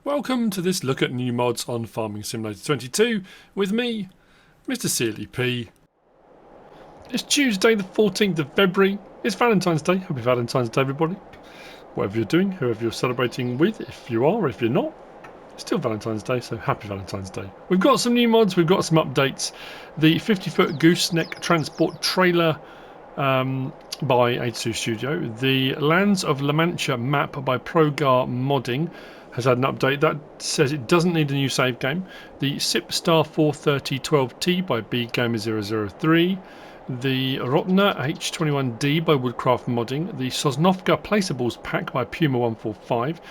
Welcome to this look at new mods on Farming Simulator 22 with me, MrSealyp. It's Tuesday the 14th of February. It's Valentine's Day. Happy Valentine's Day everybody. Whatever you're doing, whoever you're celebrating with, if you are, if you're not, it's still Valentine's Day, so happy Valentine's Day. We've got some new mods, we've got some updates. The 50-foot gooseneck transport trailer by 82 Studio. The Lands of La Mancha map by AgrarModding has had an update that says it doesn't need a new save game. The SIP-Star 43012T by BeeHive 003. The Rotner H21D by Woodcraft Modding. The Sosnovka Placeables pack by Puma 145.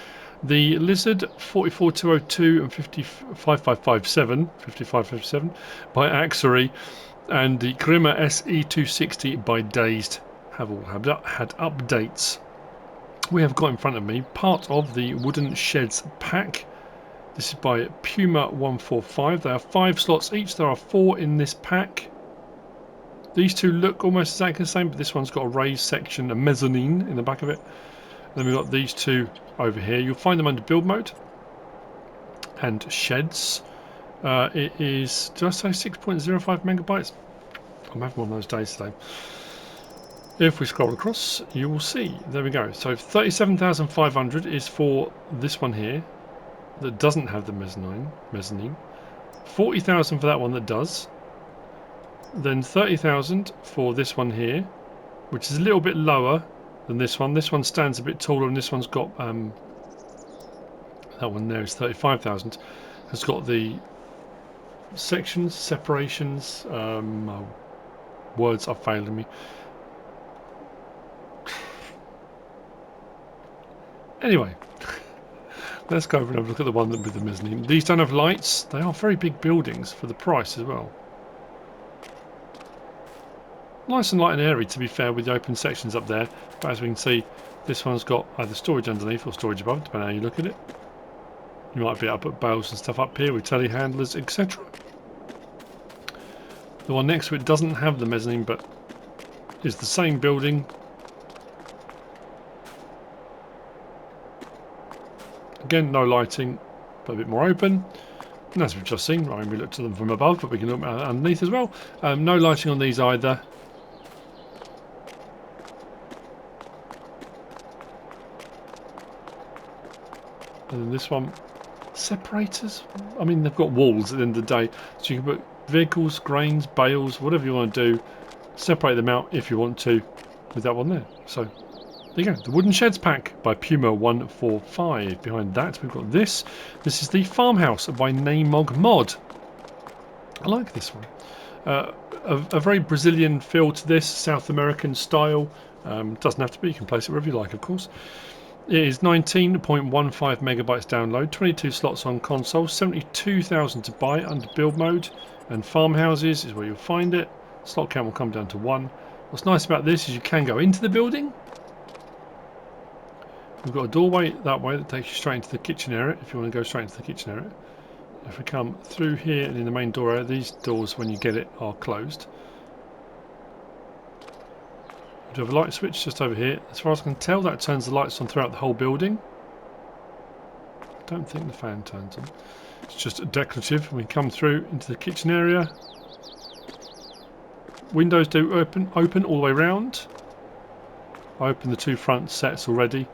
The Lizard 44202 and 5557 by Axery. And the Grimmar SE260 by Dazed have all had updates. We have got in front of me part of the Wooden Sheds pack. This is by Puma 145. There are 5 slots each. There are 4 in this pack. These two look almost exactly the same, but this one's got a raised section, a mezzanine in the back of it. And then we've got these two over here. You'll find them under build mode and sheds. It is, did I say 6.05 megabytes? I'm having one of those days today. If we scroll across, you will see. There we go. So 37,500 is for this one here that doesn't have the mezzanine. 40,000 for that one that does. Then 30,000 for this one here, which is a little bit lower than this one. This one stands a bit taller, and this one's got that one there is 35,000. Has got the sections, separations. Words are failing me. Anyway, let's go over and have a look at the one with the mezzanine. These don't have lights. They are very big buildings for the price as well. Nice and light and airy, to be fair, with the open sections up there. But as we can see, this one's got either storage underneath or storage above, depending on how you look at it. You might be able to put bales and stuff up here with telehandlers, etc. The one next to it doesn't have the mezzanine, but is the same building. Again, no lighting, but a bit more open. And as we've just seen, I mean, we looked at them from above, but we can look underneath as well. No lighting on these either. And then this one, separators. I mean, they've got walls at the end of the day, so you can put vehicles, grains, bales, whatever you want to do. Separate them out if you want to, with that one there. So there you go, the Wooden Sheds pack by Puma 145. Behind that we've got this. This is the Farmhouse by naimog mod. I like this one. A very Brazilian feel to this, South American style. Doesn't have to be, you can place it wherever you like, of course. It is 19.15 megabytes download, 22 slots on console, 72,000 to buy under build mode, and farmhouses is where you'll find it. Slot count will come down to 1. What's nice about this is you can go into the building. We've got a doorway that way that takes you straight into the kitchen area if you want to go straight into the kitchen area. If we come through here and in the main door area, these doors when you get it are closed. We do have a light switch just over here. As far as I can tell, that turns the lights on throughout the whole building. I don't think the fan turns on. It's just decorative. We come through into the kitchen area. Windows do open all the way round. I opened the 2 front sets already.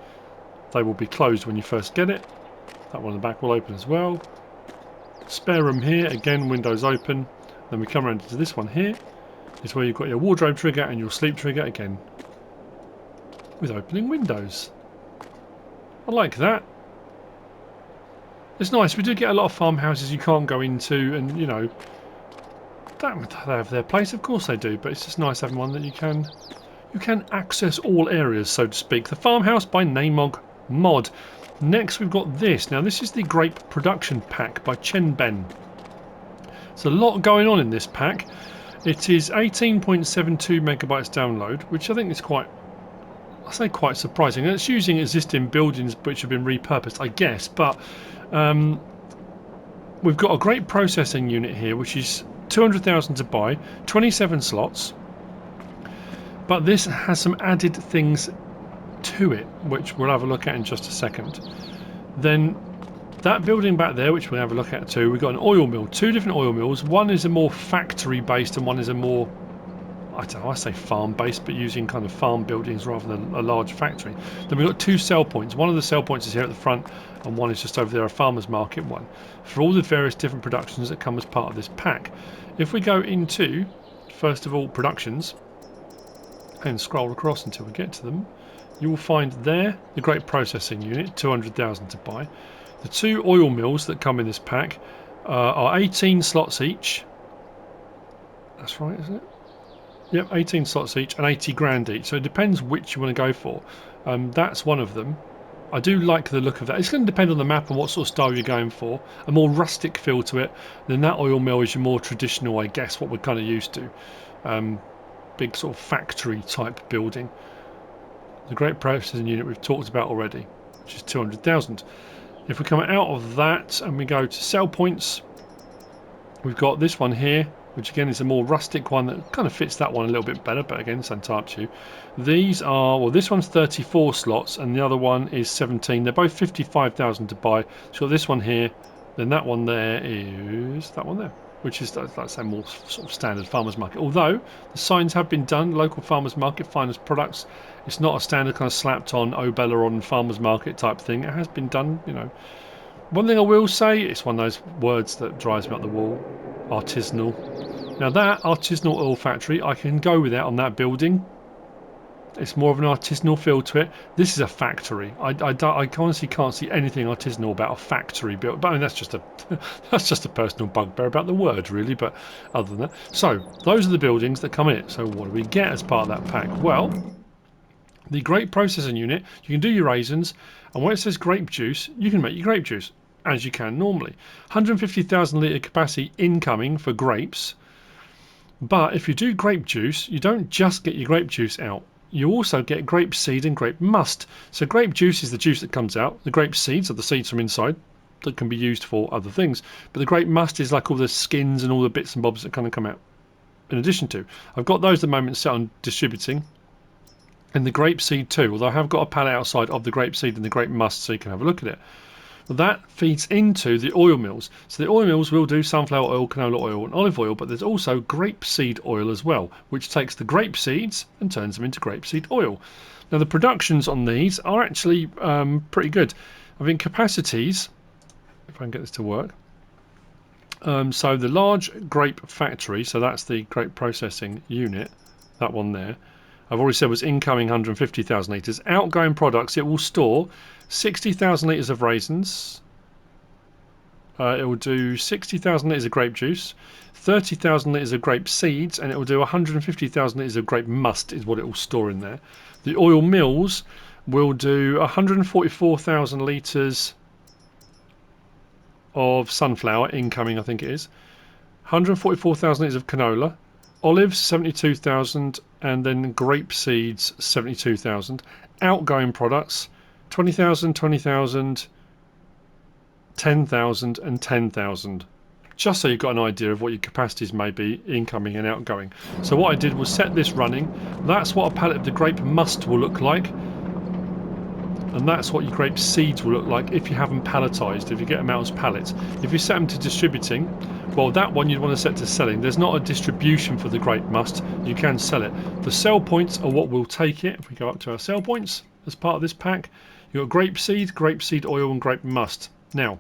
They will be closed when you first get it. That one in the back will open as well. Spare room here, again windows open. Then we come around to this one here. Is where you've got your wardrobe trigger and your sleep trigger, again with opening windows. I like that. It's nice. We do get a lot of farmhouses you can't go into, and you know, they have their place, of course they do, but it's just nice having one that you can access all areas, so to speak. The Farmhouse by naimog mod. Next we've got this. Now this is the Grape production pack by Chenben. There's a lot going on in this pack. It is 18.72 megabytes download, which I think is quite surprising. And it's using existing buildings which have been repurposed, I guess, but we've got a great processing unit here, which is 200,000 to buy, 27 slots. But this has some added things to it, which we'll have a look at in just a second. Then That building back there, which we'll have a look at too, we've got an oil mill, 2 different oil mills. One is a more factory based and one is a more, I don't know, I say farm based, but using kind of farm buildings rather than a large factory. Then we've got 2 sell points. One of the sell points is here at the front and one is just over there, a farmer's market one, for all the various different productions that come as part of this pack. If we go into, first of all, productions and scroll across until we get to them, you will find there the Grape processing unit, 200,000 to buy. The 2 oil mills that come in this pack are 18 slots each. That's right, isn't it? Yep, 18 slots each and 80 grand each. So it depends which you want to go for. That's one of them. I do like the look of that. It's going to depend on the map and what sort of style you're going for. A more rustic feel to it. Then that oil mill is your more traditional, I guess, what we're kind of used to. Big sort of factory type building. The Grape processing unit we've talked about already, which is 200,000. If we come out of that and we go to sell points, we've got this one here, which again is a more rustic one that kind of fits that one a little bit better, but again, it's entirely up to you. These are, well, this one's 34 slots and the other one is 17. They're both 55,000 to buy. So this one here, then that one there is that one there, which is, like I say, more sort of standard farmers market. Although the signs have been done, local farmers market, finest products. It's not a standard kind of slapped on Obella on farmers market type thing. It has been done, you know. One thing I will say, it's one of those words that drives me up the wall, artisanal. Now that artisanal oil factory, I can go with that on that building. It's more of an artisanal feel to it. This is a factory. I honestly can't see anything artisanal about a factory built. But I mean, that's just a personal bugbear about the word, really. But other than that, so those are the buildings that come in it. So what do we get as part of that pack? Well, the grape processing unit. You can do your raisins, and when it says grape juice, you can make your grape juice as you can normally. 150,000 litre capacity incoming for grapes. But if you do grape juice, you don't just get your grape juice out. You also get grape seed and grape must. So grape juice is the juice that comes out. The grape seeds are the seeds from inside that can be used for other things. But the grape must is like all the skins and all the bits and bobs that kind of come out. In addition to, I've got those at the moment set on distributing. And the grape seed too, although I have got a pallet outside of the grape seed and the grape must so you can have a look at it. Well, that feeds into the oil mills. So the oil mills will do sunflower oil, canola oil and olive oil, but there's also grapeseed oil as well, which takes the grape seeds and turns them into grapeseed oil. Now the productions on these are actually pretty good. I think capacities, if I can get this to work, so the large grape factory, so that's the grape processing unit, that one there, I've already said was incoming 150,000 litres. Outgoing products, it will store 60,000 litres of raisins. It will do 60,000 litres of grape juice, 30,000 litres of grape seeds, and it will do 150,000 litres of grape must is what it will store in there. The oil mills will do 144,000 litres of sunflower incoming, I think it is. 144,000 litres of canola. Olives 72,000 and then grape seeds 72,000. Outgoing products 20,000, 20,000, 10,000 and 10,000. Just so you've got an idea of what your capacities may be incoming and outgoing. So what I did was set this running. That's what a pallet of the grape must will look like. And that's what your grape seeds will look like if you have them palletized, if you get them out as pallets. If you set them to distributing, well, that one you'd want to set to selling. There's not a distribution for the grape must. You can sell it. The sell points are what will take it. If we go up to our sell points as part of this pack, you've got grapeseed oil and grape must. Now,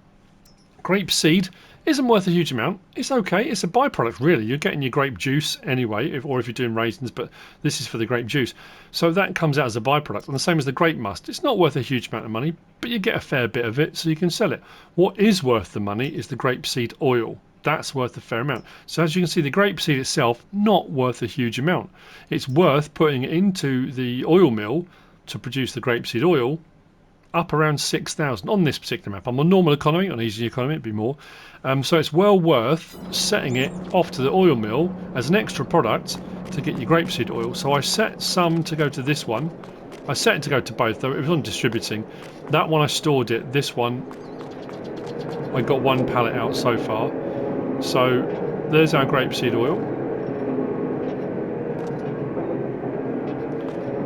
grapeseed isn't worth a huge amount. It's okay. It's a byproduct, really. You're getting your grape juice anyway, or if you're doing raisins, but this is for the grape juice. So that comes out as a byproduct. And the same as the grape must. It's not worth a huge amount of money, but you get a fair bit of it, so you can sell it. What is worth the money is the grapeseed oil. That's worth a fair amount. So as you can see, the grapeseed itself, not worth a huge amount. It's worth putting it into the oil mill to produce the grapeseed oil, up around 6,000 on this particular map. I'm on normal economy, on easy economy it'd be more. So it's well worth setting it off to the oil mill as an extra product to get your grapeseed oil. So I set some to go to this one. I set it to go to both, though it was on distributing. That one I stored it. This one I got one pallet out so far. So there's our grapeseed oil.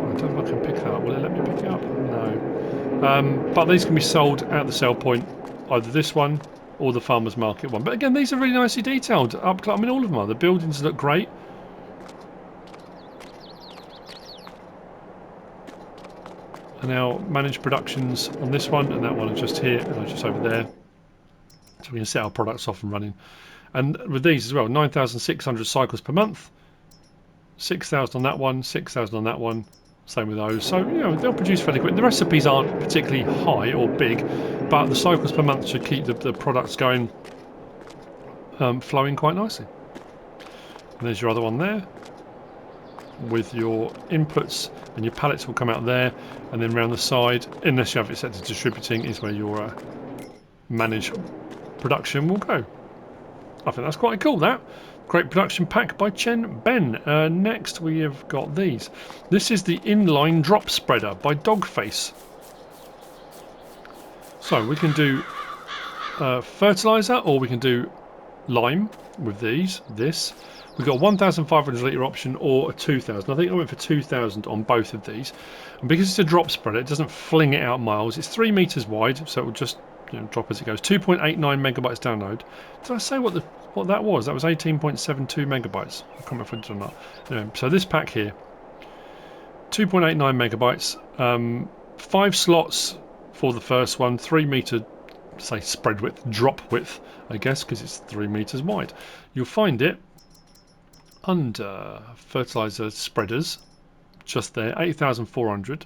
I don't know if I can pick that up. Will it let me pick it up? No. But these can be sold at the sell point either this one or the farmer's market one. But again, these are really nicely detailed. I mean, all of them are. The buildings look great. And now manage productions on this one, and that one are just here, and are just over there. So we can set our products off and running. And with these as well, 9,600 cycles per month. 6,000 on that one, 6,000 on that one. Same with those. So, you know, they'll produce fairly quick. The recipes aren't particularly high or big, but the cycles per month should keep the products going, flowing quite nicely. And there's your other one there, with your inputs, and your pallets will come out there, and then round the side, unless you have it set to distributing, is where your manage production will go. I think that's quite cool, that. Great production pack by Chenben. Next we have got these. This is the Inline drop spreader by Dogface. So we can do fertilizer, or we can do lime with these. We've got a 1,500 litre option or a 2,000. I think I went for 2,000 on both of these. And because it's a drop spreader, it doesn't fling it out miles. It's 3 metres wide, so it will just, you know, drop as it goes. 2.89 megabytes download. Did I say what that was? That was 18.72 megabytes. I can't remember if I did or not. Anyway, so this pack here, 2.89 megabytes, 5 slots for the first one, 3 metre, say spread width, drop width, I guess, because it's 3 metres wide. You'll find it under fertilizer spreaders, just there, 8,400.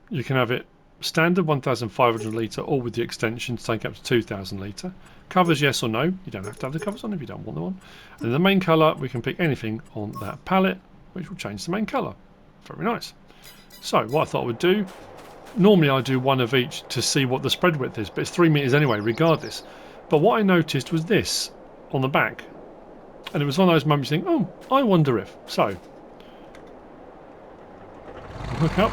You can have it standard 1,500 litre, or with the extension to take up to 2,000 litre. Covers, yes or no. You don't have to have the covers on if you don't want them on. And then the main colour, we can pick anything on that palette, which will change the main colour. Very nice. So what I thought I would do, normally I do one of each to see what the spread width is, but it's 3 metres anyway regardless. But what I noticed was this on the back, and it was one of those moments you think, oh, I wonder if. So hook up.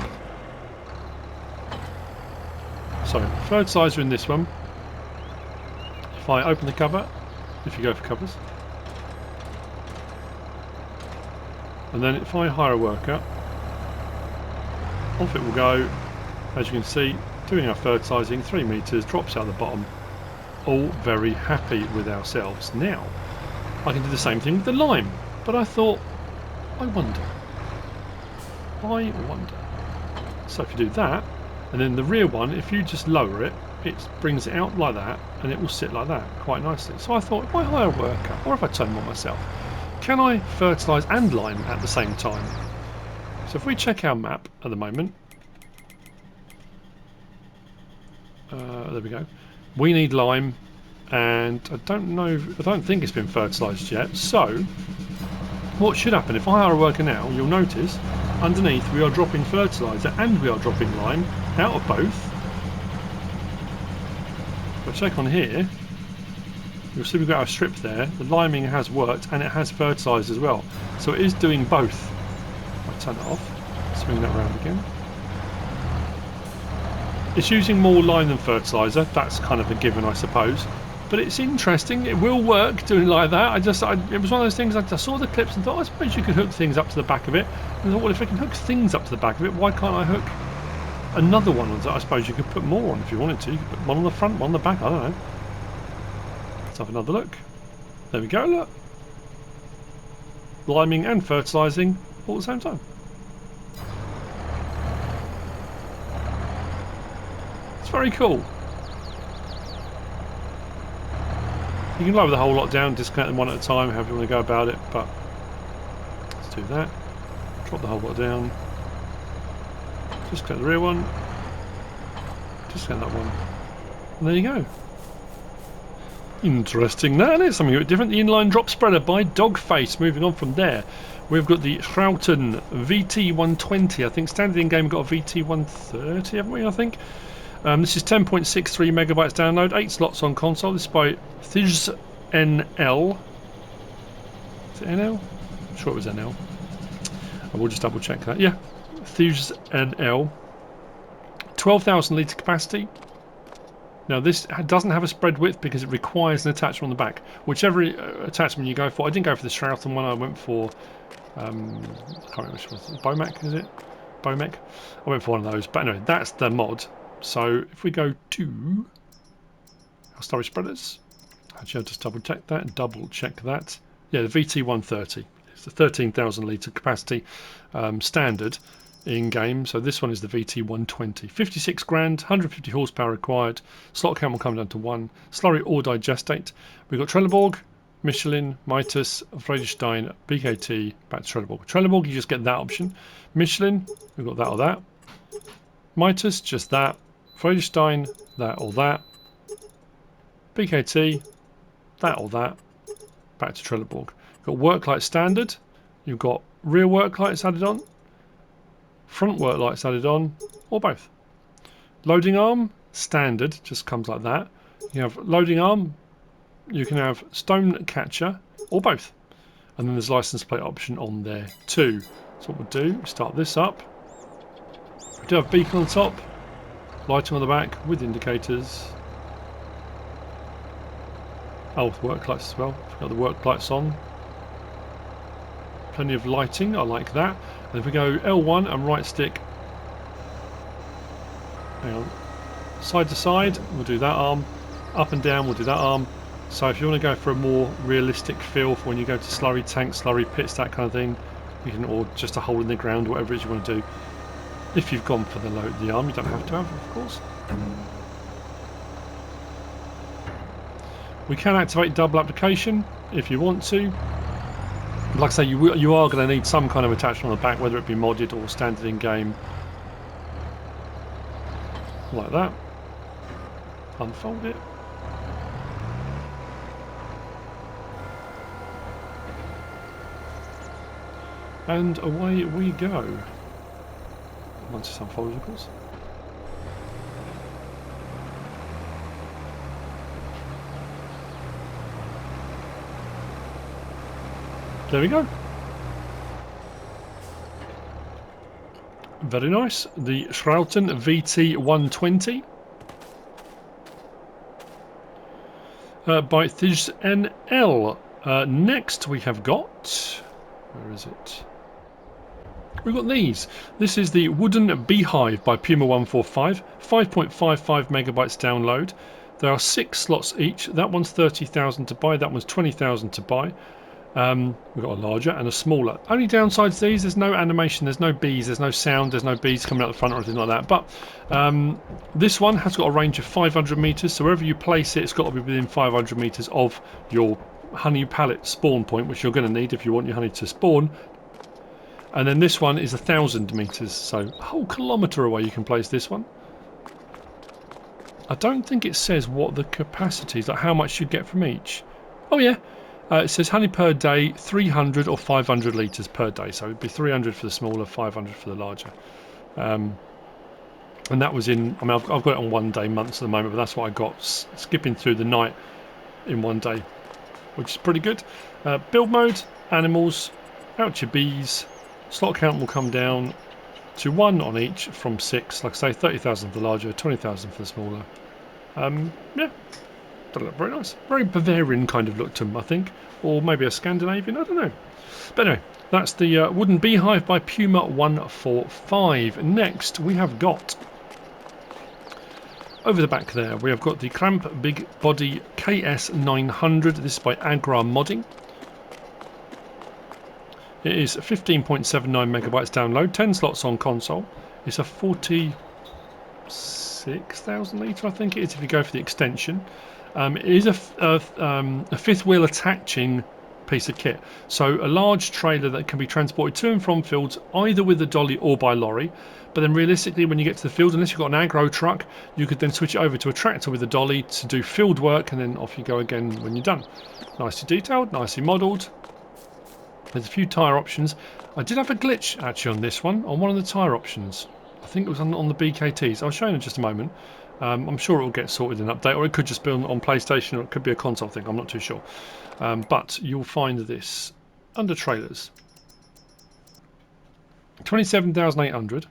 So fertiliser in this one. If I open the cover, if you go for covers, and then if I hire a worker, off it will go. As you can see, doing our fertilising, 3 metres, drops out the bottom. All very happy with ourselves. Now I can do the same thing with the lime, but I thought, I wonder. So if you do that, and then the rear one, if you just lower it, it brings it out like that, and it will sit like that quite nicely. So I thought, if I hire a worker, or if I turn them on myself, can I fertilise and lime at the same time? So if we check our map at the moment, there we go. We need lime, and I don't think it's been fertilised yet. So what should happen if I hire a worker now? You'll notice underneath we are dropping fertiliser and we are dropping lime out of both. If I check on here, you'll see we've got our strip there. The liming has worked and it has fertilised as well. So it is doing both. I'll turn it off, swing that round again. It's using more lime than fertiliser. That's kind of a given, I suppose. But it's interesting. It will work doing like that. It was one of those things. I saw the clips and thought, I suppose you could hook things up to the back of it. And I thought, well, if I can hook things up to the back of it, why can't I hook another one on? I suppose you could put more on if you wanted to. You could put one on the front, one on the back. I don't know. Let's have another look. There we go. Look, liming and fertilising all at the same time. It's very cool. You can lower the whole lot down, disconnect them one at a time, however you want to go about it, but let's do that. Drop the whole lot down. Disconnect the rear one. Disconnect that one. And there you go. Interesting that, isn't it? Something a bit different. The Inline Drop Spreader by Dogface. Moving on from there, we've got the SCHOUTEN VT120. I think standard in game we've got a VT130, haven't we, I think? This is 10.63 megabytes download, 8 slots on console. This is by ThijsNL. Is it NL? I'm sure it was NL. I will just double check that. Yeah, ThijsNL. 12,000 litre capacity. Now this doesn't have a spread width because it requires an attachment on the back. Whichever attachment you go for. I didn't go for the SCHOUTEN one, I went for I can't remember which one. Bomac, is it? Bomac? I went for one of those. But anyway, that's the mod. So if we go to our slurry spreaders. Actually, I'll just double check that. Yeah, the VT130. It's the 13,000 litre capacity standard in game. So this one is the VT120. 56 grand, 150 horsepower required. Slot count will come down to 1. Slurry or digestate. We've got Trelleborg, Michelin, Mitas, Friedrichstein, BKT, back to Trelleborg. Trelleborg, you just get that option. Michelin, we've got that or that. Mitas, just that. Friedrichstein, that or that. BKT, that or that. Back to Trelleborg. You've got work light standard. You've got rear work lights added on. Front work lights added on, or both. Loading arm, standard, just comes like that. You have loading arm, you can have stone catcher, or both. And then there's license plate option on there too. So what we'll do, start this up. We do have beacon on top, lighting on the back with indicators. Oh, with work lights as well. We've got the work lights on. Plenty of lighting, I like that. And if we go L1 and right stick, hang on, side to side, we'll do that arm. Up and down, we'll do that arm. So if you want to go for a more realistic feel for when you go to slurry tanks, slurry pits, that kind of thing, you can, or just a hole in the ground, whatever it is you want to do. If you've gone for the arm, you don't have to have, of course. We can activate double application if you want to. Like I say, you are going to need some kind of attachment on the back, whether it be modded or standard in game. Like that. Unfold it. And away we go. Once it's unfolded, of course. There we go. Very nice. The SCHOUTEN VT120 by ThijsNL. Next we have got... Where is it? We've got these. This is the wooden BeeHive by Puma 145. 5.55 megabytes download. There are 6 slots each. That one's 30,000 to buy. That one's 20,000 to buy. We've got a larger and a smaller. Only downsides these, there's no animation, there's no bees, there's no sound, there's no bees coming out the front or anything like that. But this one has got a range of 500 metres, so wherever you place it, it's got to be within 500 metres of your honey pallet spawn point, which you're going to need if you want your honey to spawn. And then this one is 1,000 metres, so a whole kilometre away you can place this one. I don't think it says what the capacity is, like how much you get from each. Oh yeah. It says honey per day, 300 or 500 litres per day. So it would be 300 for the smaller, 500 for the larger. And that was in, I mean, I've got it on 1 day months at the moment, but that's what I got skipping through the night in 1 day, which is pretty good. Build mode, animals, out your bees. Slot count will come down to 1 on each from 6. Like I say, 30,000 for the larger, 20,000 for the smaller. Yeah. Very nice. Very Bavarian kind of look to them, I think. Or maybe a Scandinavian, I don't know. But anyway, that's the wooden BeeHive by Puma 145. Next, we have got... Over the back there, we have got the Krampe Big Body KS900. This is by AgrarModding. It is 15.79 megabytes download, 10 slots on console. It's a 46,000 litre, I think it is, if you go for the extension. It is a fifth wheel attaching piece of kit, so a large trailer that can be transported to and from fields either with a dolly or by lorry. But then realistically, when you get to the field, unless you've got an agro truck, you could then switch it over to a tractor with a dolly to do field work, and then off you go again when you're done. Nicely detailed, nicely modelled. There's a few tyre options. I did have a glitch actually on this one, on one of the tyre options. I think it was on the BKTs. I'll show you in just a moment. I'm sure it will get sorted in an update, or it could just be on PlayStation, or it could be a console thing, I'm not too sure. But you'll find this under trailers. 27,800,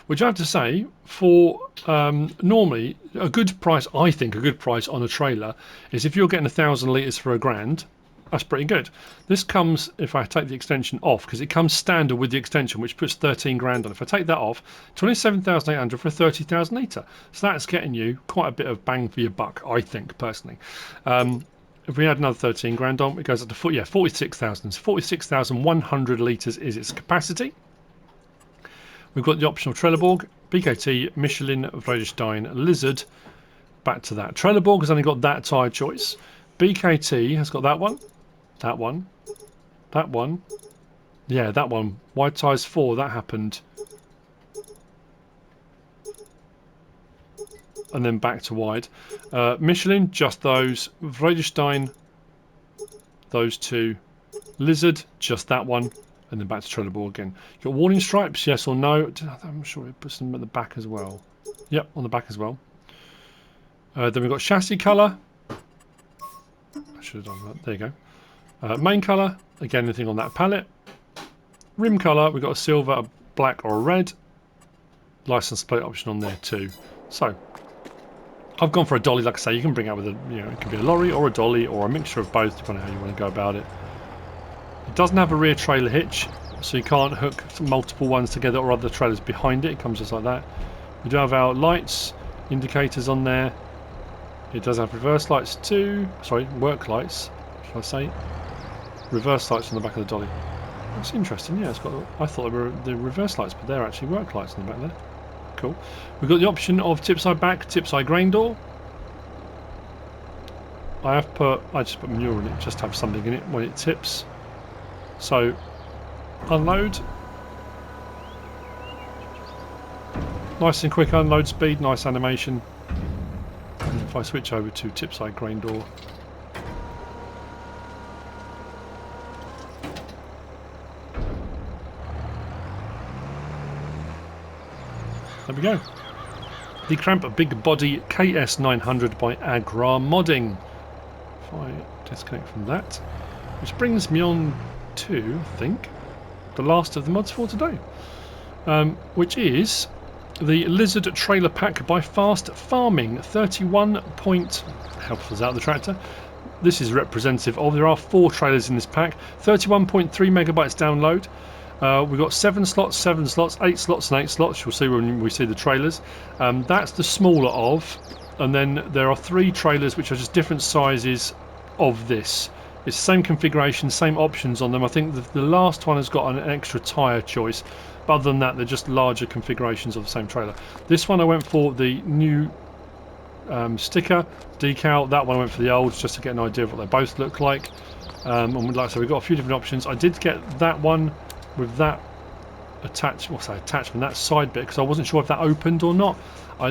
which I have to say, for normally a good price, I think a good price on a trailer is if you're getting 1,000 litres for £1,000, That's pretty good. This comes, if I take the extension off, because it comes standard with the extension, which puts 13 grand on. If I take that off, 27,800 for a 30,000 litre. So that's getting you quite a bit of bang for your buck, I think, personally. If we add another 13 grand on, it goes up to 46,000. 46,100 litres is its capacity. We've got the option of Trelleborg, BKT, Michelin, Vredestein, Lizard. Back to that. Trelleborg has only got that tyre choice. BKT has got that one, that one, that one. Yeah, that one. Wide tyres 4, that happened. And then back to wide. Michelin, just those. Vredestein, those two. Lizard, just that one. And then back to Trelleborg again. Got warning stripes, yes or no? I'm sure it puts them at the back as well. Yep, on the back as well. Then we've got chassis colour. I should have done that. There you go. Main colour, again, anything on that palette. Rim colour, we've got a silver, a black, or a red. License plate option on there too. So, I've gone for a dolly. Like I say, you can bring out with a, you know, it can be a lorry or a dolly or a mixture of both, depending on how you want to go about it. It doesn't have a rear trailer hitch, so you can't hook multiple ones together or other trailers behind it. It comes just like that. We do have our lights, indicators on there. It does have reverse lights too. Sorry, work lights, should I say. Reverse lights on the back of the dolly. That's interesting, yeah. It's got. I thought they were the reverse lights, but they're actually work lights on the back there. Cool. We've got the option of tip side back, tip side grain door. I just put manure in it, just to have something in it when it tips. So, unload. Nice and quick unload speed, nice animation. And if I switch over to tip side grain door. There we go. The Krampe Big Body KS900 by AgrarModding. If I disconnect from that, which brings me on to, I think, the last of the mods for today, which is the Lizard Trailer Pack by FastFarming. 31 point... helps us out the tractor. This is representative of, there are 4 trailers in this pack. 31.3 megabytes download. We've got 7 slots, 7 slots, 8 slots and 8 slots. You'll see when we see the trailers. That's the smaller of, and then there are 3 trailers which are just different sizes of this. It's the same configuration, same options on them. I think the last one has got an extra tyre choice, but other than that they're just larger configurations of the same trailer. This one I went for the new sticker decal. That one I went for the old, just to get an idea of what they both look like. And like I said, we've got a few different options. I did get that one with that attachment, that side bit, because I wasn't sure if that opened or not.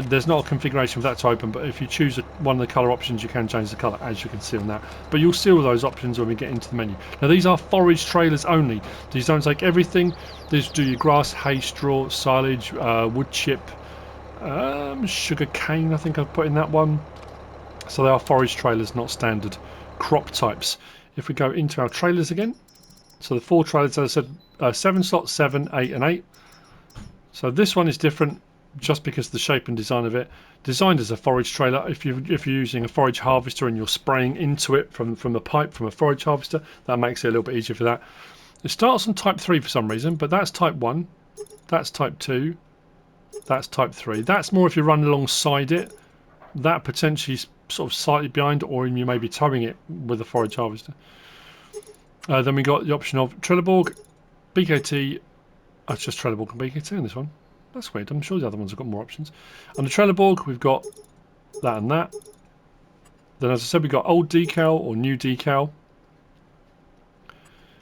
There's not a configuration for that to open, but if you choose one of the colour options, you can change the colour, as you can see on that. But you'll see all those options when we get into the menu. Now these are forage trailers only. These don't take everything. These do your grass, hay, straw, silage, wood chip, sugar cane, I think I've put in that one. So they are forage trailers, not standard crop types. If we go into our trailers again, so the 4 trailers, as I said, 7 slots, 7, 8 and 8. So this one is different just because of the shape and design of it. Designed as a forage trailer. If you're using a forage harvester and you're spraying into it from the pipe from a forage harvester, that makes it a little bit easier for that. It starts on type 3 for some reason, but that's type 1, that's type 2, that's type 3. That's more if you run alongside it. That potentially is sort of slightly behind, or you may be towing it with a forage harvester. Then we got the option of Trelleborg, BKT. It's just Trelleborg and BKT on this one. That's weird. I'm sure the other ones have got more options. On the Trelleborg, we've got that and that. Then, as I said, we've got old decal or new decal.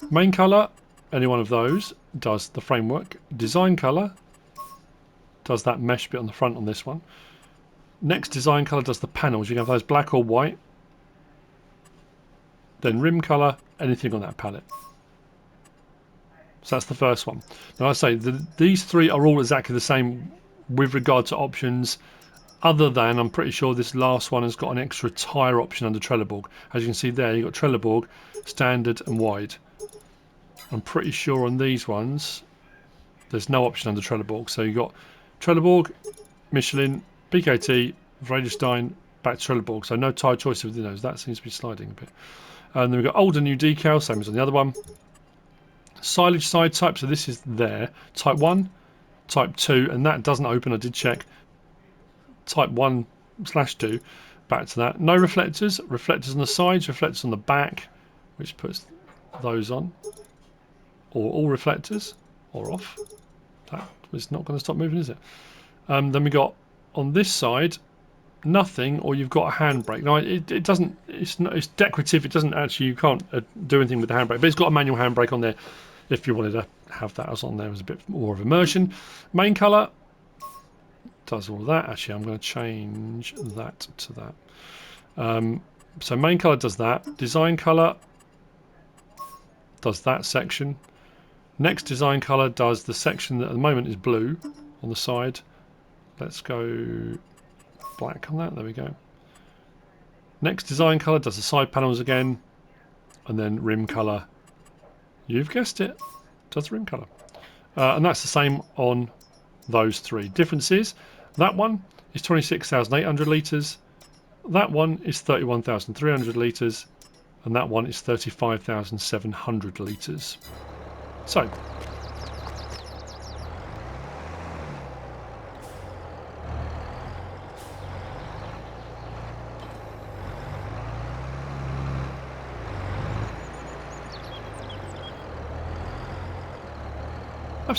Main colour, any one of those does the framework. Design colour does that mesh bit on the front on this one. Next design colour does the panels. You can have those black or white. Then rim colour, anything on that palette. So that's the first one. Now I say these 3 are all exactly the same with regard to options, other than I'm pretty sure this last one has got an extra tyre option under Trelleborg. As you can see there, you've got Trelleborg, standard and wide. I'm pretty sure on these ones there's no option under Trelleborg. So you've got Trelleborg, Michelin, BKT, Vredestein, back to Trelleborg. So no tyre choice within those. That seems to be sliding a bit. And then we've got old and new decal, same as on the other one. Silage side type, so this is there. Type 1, type 2, and that doesn't open, I did check. Type 1/2, back to that. No reflectors, reflectors on the sides, reflectors on the back, which puts those on. Or all reflectors, or off. That was not going to stop moving, is it? Then we got on this side nothing, or you've got a handbrake. Now it doesn't. It's decorative. It doesn't actually. You can't do anything with the handbrake, but it's got a manual handbrake on there. If you wanted to have that as on there, as a bit more of immersion. Main colour does all that. Actually, I'm going to change that to that. So main colour does that. Design colour does that section. Next design colour does the section that at the moment is blue on the side. Let's go black on that. There we go. Next design colour does the side panels again, and then rim colour. You've guessed it. Does rim colour, and that's the same on those three. Differences: that one is 26,800 litres. That one is 31,300 litres, and that one is 35,700 litres. So.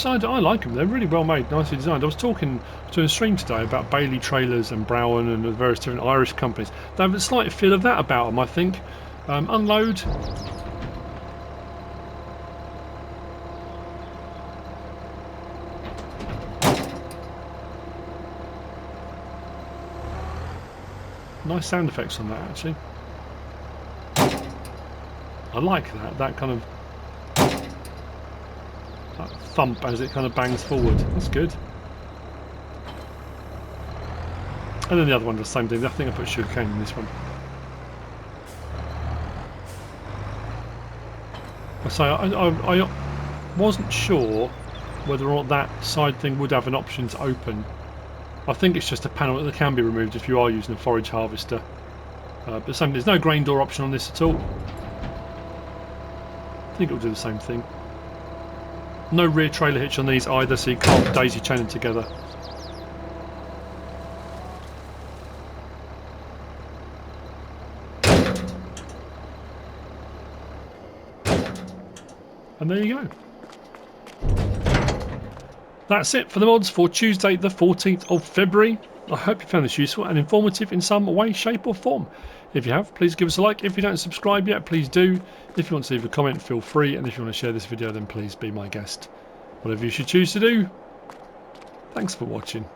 I like them. They're really well made, nicely designed. I was talking to a stream today about Bailey trailers and Brown and the various different Irish companies. They have a slight feel of that about them, I think. Unload. Nice sound effects on that, actually. I like that kind of thump as it kind of bangs forward. That's good. And then the other one does the same thing. I think I put sugarcane in this one. So I wasn't sure whether or not that side thing would have an option to open. I think it's just a panel that can be removed if you are using a forage harvester. But there's no grain door option on this at all. I think it will do the same thing. No rear trailer hitch on these either, so you can't daisy chain them together. And there you go. That's it for the mods for Tuesday the 14th of February. I hope you found this useful and informative in some way, shape or form. If you have, please give us a like. If you don't subscribe yet, please do. If you want to leave a comment, feel free. And if you want to share this video, then please be my guest. Whatever you should choose to do. Thanks for watching.